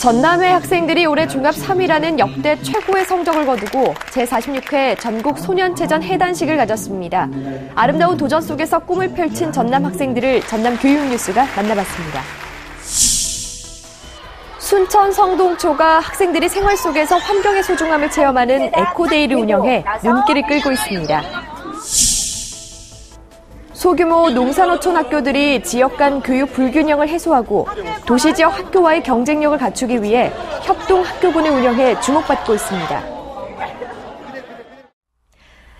전남의 학생들이 올해 중합 3위라는 역대 최고의 성적을 거두고 제46회 전국 소년체전 해단식을 가졌습니다. 아름다운 도전 속에서 꿈을 펼친 전남 학생들을 전남 교육뉴스가 만나봤습니다. 순천 성동초가 학생들이 생활 속에서 환경의 소중함을 체험하는 에코데이를 운영해 눈길을 끌고 있습니다. 소규모 농산어촌 학교들이 지역 간 교육 불균형을 해소하고 도시 지역 학교와의 경쟁력을 갖추기 위해 협동학교군을 운영해 주목받고 있습니다.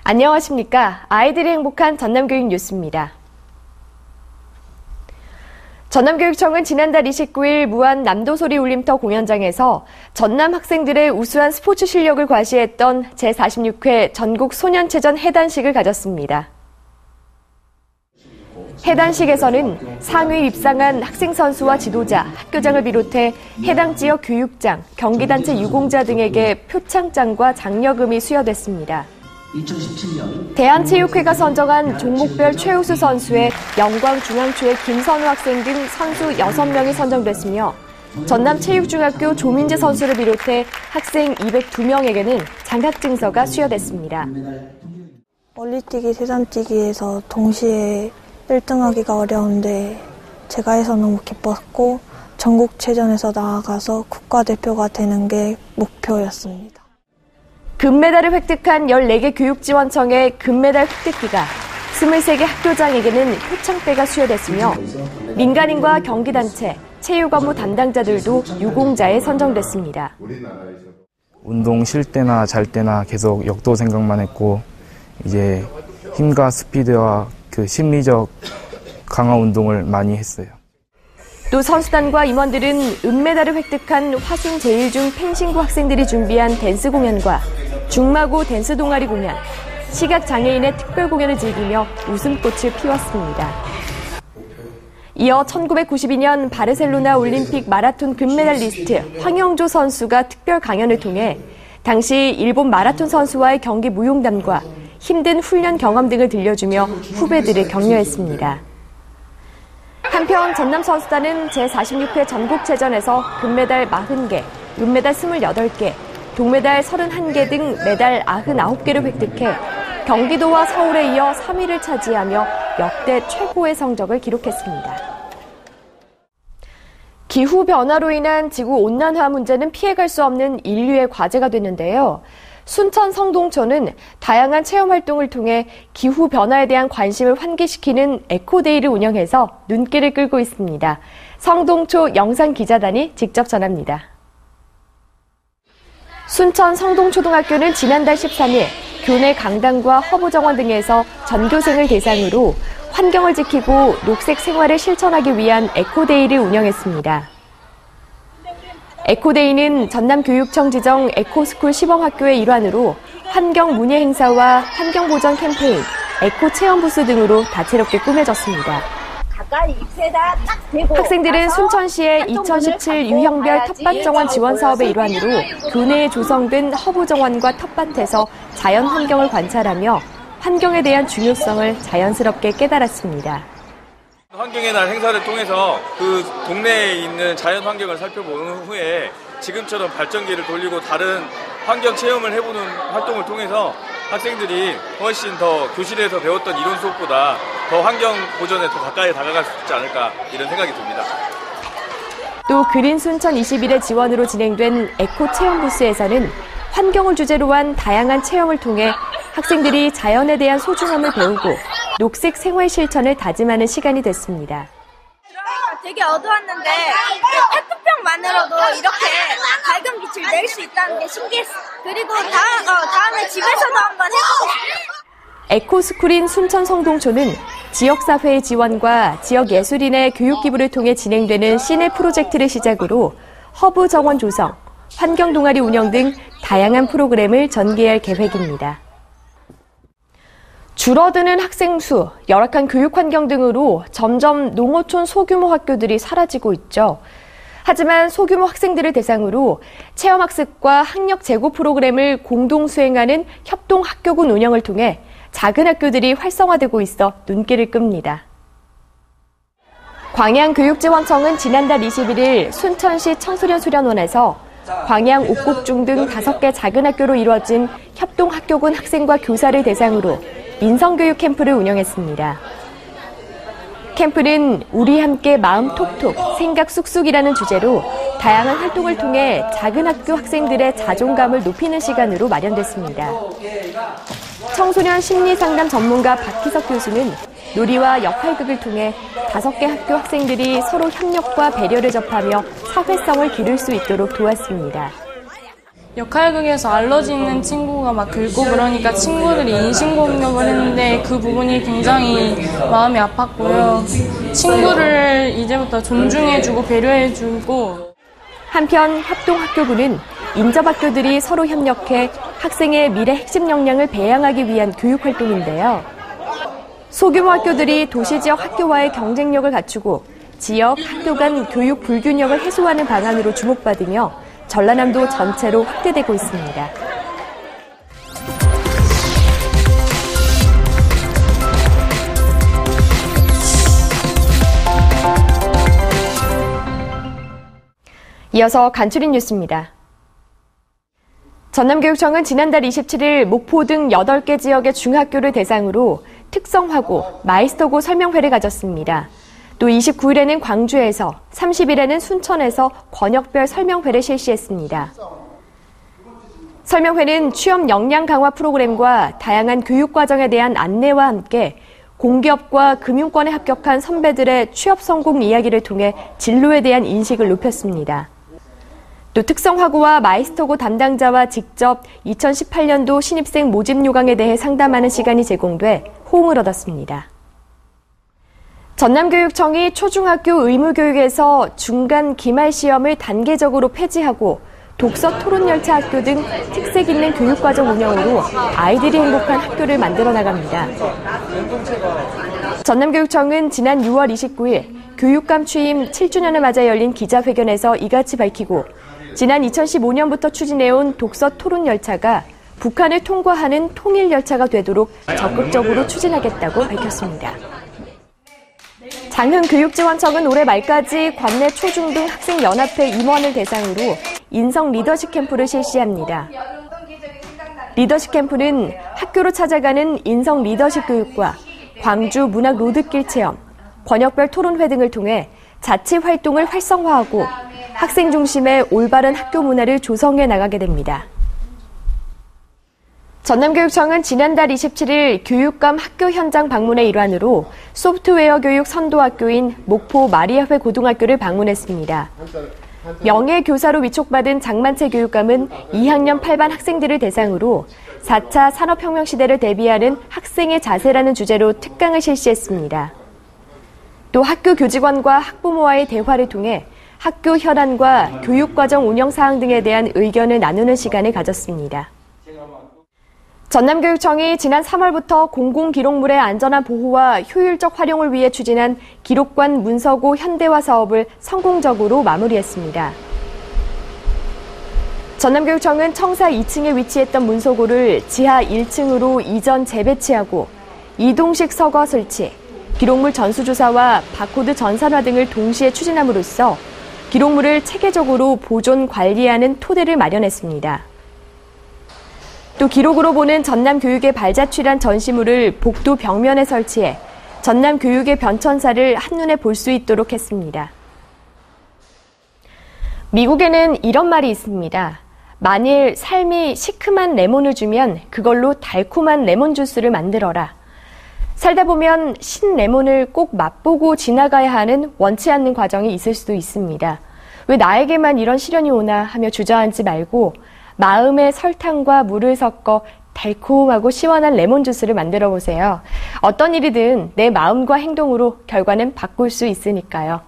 안녕하십니까. 아이들이 행복한 전남교육 뉴스입니다. 전남교육청은 지난달 29일 무안 남도소리 울림터 공연장에서 전남 학생들의 우수한 스포츠 실력을 과시했던 제46회 전국 소년체전 해단식을 가졌습니다. 해단식에서는 상위 입상한 학생 선수와 지도자, 학교장을 비롯해 해당 지역 교육장, 경기단체 유공자 등에게 표창장과 장려금이 수여됐습니다. 2017년 대한체육회가 선정한 종목별 최우수 선수에 영광중앙초의 김선우 학생 등 선수 6명이 선정됐으며 전남체육중학교 조민재 선수를 비롯해 학생 202명에게는 장학증서가 수여됐습니다. 멀리뛰기, 세산뛰기에서 동시에 1등하기가 어려운데 제가 해서 너무 기뻤고 전국체전에서 나아가서 국가대표가 되는 게 목표였습니다. 금메달을 획득한 14개 교육지원청의 금메달 획득기가 23개 학교장에게는 표창대가 수여됐으며 민간인과 경기단체, 체육 업무 담당자들도 유공자에 선정됐습니다. 운동 쉴 때나 잘 때나 계속 역도 생각만 했고 이제 힘과 스피드와 그 심리적 강화 운동을 많이 했어요. 또 선수단과 임원들은 은메달을 획득한 화순 제일중 펜싱부 학생들이 준비한 댄스 공연과 중마고 댄스 동아리 공연, 시각장애인의 특별 공연을 즐기며 웃음꽃을 피웠습니다. 이어 1992년 바르셀로나 올림픽 마라톤 금메달리스트 황영조 선수가 특별 강연을 통해 당시 일본 마라톤 선수와의 경기 무용담과 힘든 훈련 경험 등을 들려주며 후배들을 격려했습니다. 한편 전남 선수단은 제46회 전국체전에서 금메달 40개, 은메달 28개, 동메달 31개 등 메달 99개를 획득해 경기도와 서울에 이어 3위를 차지하며 역대 최고의 성적을 기록했습니다. 기후변화로 인한 지구온난화 문제는 피해갈 수 없는 인류의 과제가 됐는데요. 순천 성동초는 다양한 체험활동을 통해 기후변화에 대한 관심을 환기시키는 에코데이를 운영해서 눈길을 끌고 있습니다. 성동초 영상기자단이 직접 전합니다. 순천 성동초등학교는 지난달 13일 교내 강당과 허브정원 등에서 전교생을 대상으로 환경을 지키고 녹색 생활을 실천하기 위한 에코데이를 운영했습니다. 에코데이는 전남교육청 지정 에코스쿨 시범학교의 일환으로 환경 문예 행사와 환경보전 캠페인, 에코체험부스 등으로 다채롭게 꾸며졌습니다. 학생들은 순천시의 2017 유형별 텃밭정원 지원 사업의 일환으로 교내에 조성된 허브정원과 텃밭에서 자연 환경을 관찰하며 환경에 대한 중요성을 자연스럽게 깨달았습니다. 환경의 날 행사를 통해서 그 동네에 있는 자연 환경을 살펴본 후에 지금처럼 발전기를 돌리고 다른 환경 체험을 해보는 활동을 통해서 학생들이 훨씬 더 교실에서 배웠던 이론 수업보다 더 환경 보전에 더 가까이 다가갈 수 있지 않을까 이런 생각이 듭니다. 또 그린 순천 21의 지원으로 진행된 에코 체험 부스에서는 환경을 주제로 한 다양한 체험을 통해 학생들이 자연에 대한 소중함을 배우고 녹색 생활 실천을 다짐하는 시간이 됐습니다. 되게 어두웠는데 에코병만으로도 이렇게 밝은 빛을 낼 수 있다는 게 신기했어. 그리고 다음에 집에서도 한번 해보고 싶어요. 에코스쿨인 순천 성동초는 지역사회의 지원과 지역 예술인의 교육 기부를 통해 진행되는 시내 프로젝트를 시작으로 허브 정원 조성, 환경 동아리 운영 등 다양한 프로그램을 전개할 계획입니다. 줄어드는 학생 수, 열악한 교육 환경 등으로 점점 농어촌 소규모 학교들이 사라지고 있죠. 하지만 소규모 학생들을 대상으로 체험학습과 학력 제고 프로그램을 공동 수행하는 협동학교군 운영을 통해 작은 학교들이 활성화되고 있어 눈길을 끕니다. 광양교육지원청은 지난달 21일 순천시 청소년 수련원에서 광양 옥곡중 등 5개 작은 학교로 이루어진 협동학교군 학생과 교사를 대상으로 인성교육 캠프를 운영했습니다. 캠프는 우리 함께 마음 톡톡, 생각 쑥쑥이라는 주제로 다양한 활동을 통해 작은 학교 학생들의 자존감을 높이는 시간으로 마련됐습니다. 청소년 심리상담 전문가 박희석 교수는 놀이와 역할극을 통해 5개 학교 학생들이 서로 협력과 배려를 접하며 사회성을 기를 수 있도록 도왔습니다. 역할극에서 알러지 있는 친구가 막 긁고 그러니까 친구들이 인신공격을 했는데 그 부분이 굉장히 마음이 아팠고요. 친구를 이제부터 존중해주고 배려해주고. 한편 협동학교군은 인접학교들이 서로 협력해 학생의 미래 핵심 역량을 배양하기 위한 교육활동인데요. 소규모 학교들이 도시지역 학교와의 경쟁력을 갖추고 지역 학교 간 교육 불균형을 해소하는 방안으로 주목받으며 전라남도 전체로 확대되고 있습니다. 이어서 간추린 뉴스입니다. 전남교육청은 지난달 27일 목포 등 8개 지역의 중학교를 대상으로 특성화고, 마이스터고 설명회를 가졌습니다. 또 29일에는 광주에서, 30일에는 순천에서 권역별 설명회를 실시했습니다. 설명회는 취업 역량 강화 프로그램과 다양한 교육과정에 대한 안내와 함께 공기업과 금융권에 합격한 선배들의 취업 성공 이야기를 통해 진로에 대한 인식을 높였습니다. 또 특성화고와 마이스터고 담당자와 직접 2018년도 신입생 모집 요강에 대해 상담하는 시간이 제공돼 호응을 얻었습니다. 전남교육청이 초중학교 의무교육에서 중간 기말 시험을 단계적으로 폐지하고 독서 토론열차 학교 등 특색 있는 교육과정 운영으로 아이들이 행복한 학교를 만들어 나갑니다. 전남교육청은 지난 6월 29일 교육감 취임 7주년을 맞아 열린 기자회견에서 이같이 밝히고 지난 2015년부터 추진해온 독서 토론열차가 북한을 통과하는 통일열차가 되도록 적극적으로 추진하겠다고 밝혔습니다. 장흥교육지원청은 올해 말까지 관내 초중등 학생연합회 임원을 대상으로 인성 리더십 캠프를 실시합니다. 리더십 캠프는 학교로 찾아가는 인성 리더십 교육과 광주 문학 로드길 체험, 권역별 토론회 등을 통해 자치 활동을 활성화하고 학생 중심의 올바른 학교 문화를 조성해 나가게 됩니다. 전남교육청은 지난달 27일 교육감 학교 현장 방문의 일환으로 소프트웨어 교육 선도학교인 목포 마리아회 고등학교를 방문했습니다. 명예교사로 위촉받은 장만채 교육감은 2학년 8반 학생들을 대상으로 4차 산업혁명 시대를 대비하는 학생의 자세라는 주제로 특강을 실시했습니다. 또 학교 교직원과 학부모와의 대화를 통해 학교 현안과 교육과정 운영 사항 등에 대한 의견을 나누는 시간을 가졌습니다. 전남교육청이 지난 3월부터 공공기록물의 안전한 보호와 효율적 활용을 위해 추진한 기록관 문서고 현대화 사업을 성공적으로 마무리했습니다. 전남교육청은 청사 2층에 위치했던 문서고를 지하 1층으로 이전 재배치하고 이동식 서거 설치, 기록물 전수조사와 바코드 전산화 등을 동시에 추진함으로써 기록물을 체계적으로 보존 관리하는 토대를 마련했습니다. 또 기록으로 보는 전남교육의 발자취란 전시물을 복도 벽면에 설치해 전남교육의 변천사를 한눈에 볼 수 있도록 했습니다. 미국에는 이런 말이 있습니다. 만일 삶이 시큼한 레몬을 주면 그걸로 달콤한 레몬 주스를 만들어라. 살다 보면 신 레몬을 꼭 맛보고 지나가야 하는 원치 않는 과정이 있을 수도 있습니다. 왜 나에게만 이런 시련이 오나 하며 주저앉지 말고 마음에 설탕과 물을 섞어 달콤하고 시원한 레몬 주스를 만들어 보세요. 어떤 일이든 내 마음과 행동으로 결과는 바꿀 수 있으니까요.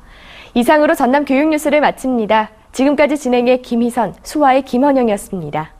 이상으로 전남 교육 뉴스를 마칩니다. 지금까지 진행의 김희선, 수화의 김헌영이었습니다.